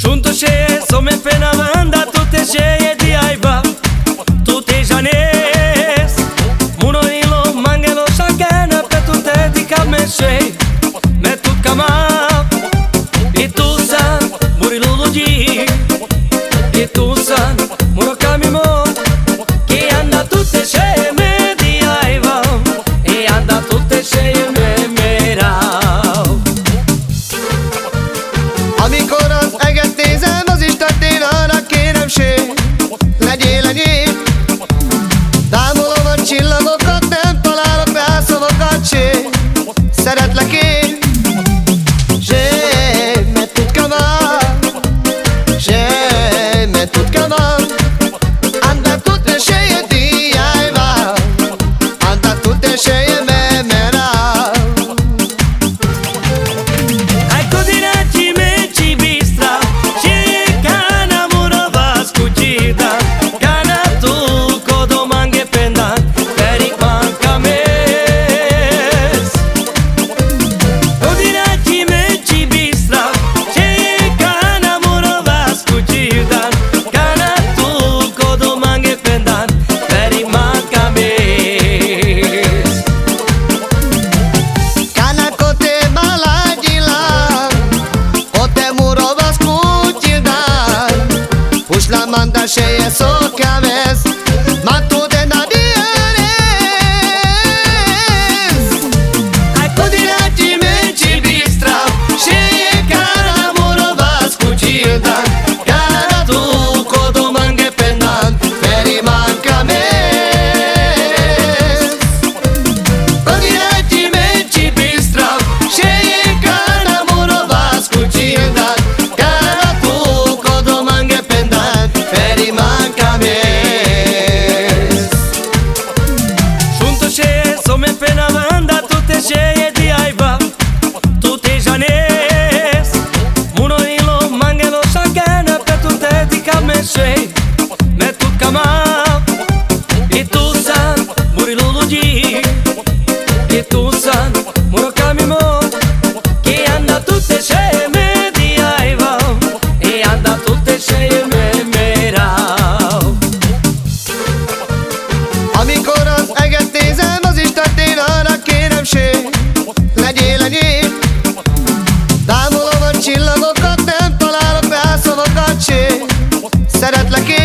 Junto cheie, some pena banda, tu te cheie di aiba, tu te janes. Muno ilo, mangelo, shagana, pe tu te di kameshei, me tu kama. E tu san, murilulu di, e tu san, muro kamimo, che anda tu te cheie me di aiba, e anda tu te cheie me merau. Amikor az eget nézem, az Isten én arra kérem ség, legyél enyém. Támolom a csillagokat, nem találok rá szavakat, ség. Szeretlek én, ség, mert tud kamar, ség, mert tud kamar. Anda tutte cheie di aiva, anda tutte cheie me merau. La manda cheia só cabeça, matou de nadieres. Ai continuamente bistra, cheia cara morova scugida, cara tu codo mangue pendan, peri manca mes. Continuamente bistra, cheia cara morova scugida, cara tu codo mangue pendan. Peri manca mes. Junto cheie, some pena banda, tu te cheie di aiba, tu te janes. Muno ilo, mangelo, shagana, pe tu te di kameshei, me tu kama. E tu san, murilulu di, e tu san, muro kamimo, che anda tu te cheie me di aiba, e anda tu te cheie me merau. Amikor az eget nézem, az Isten én arra kérem ség, legyél enyém. Támolom a csillagokat, nem találok rá szavakat, ség. Szeretlek én.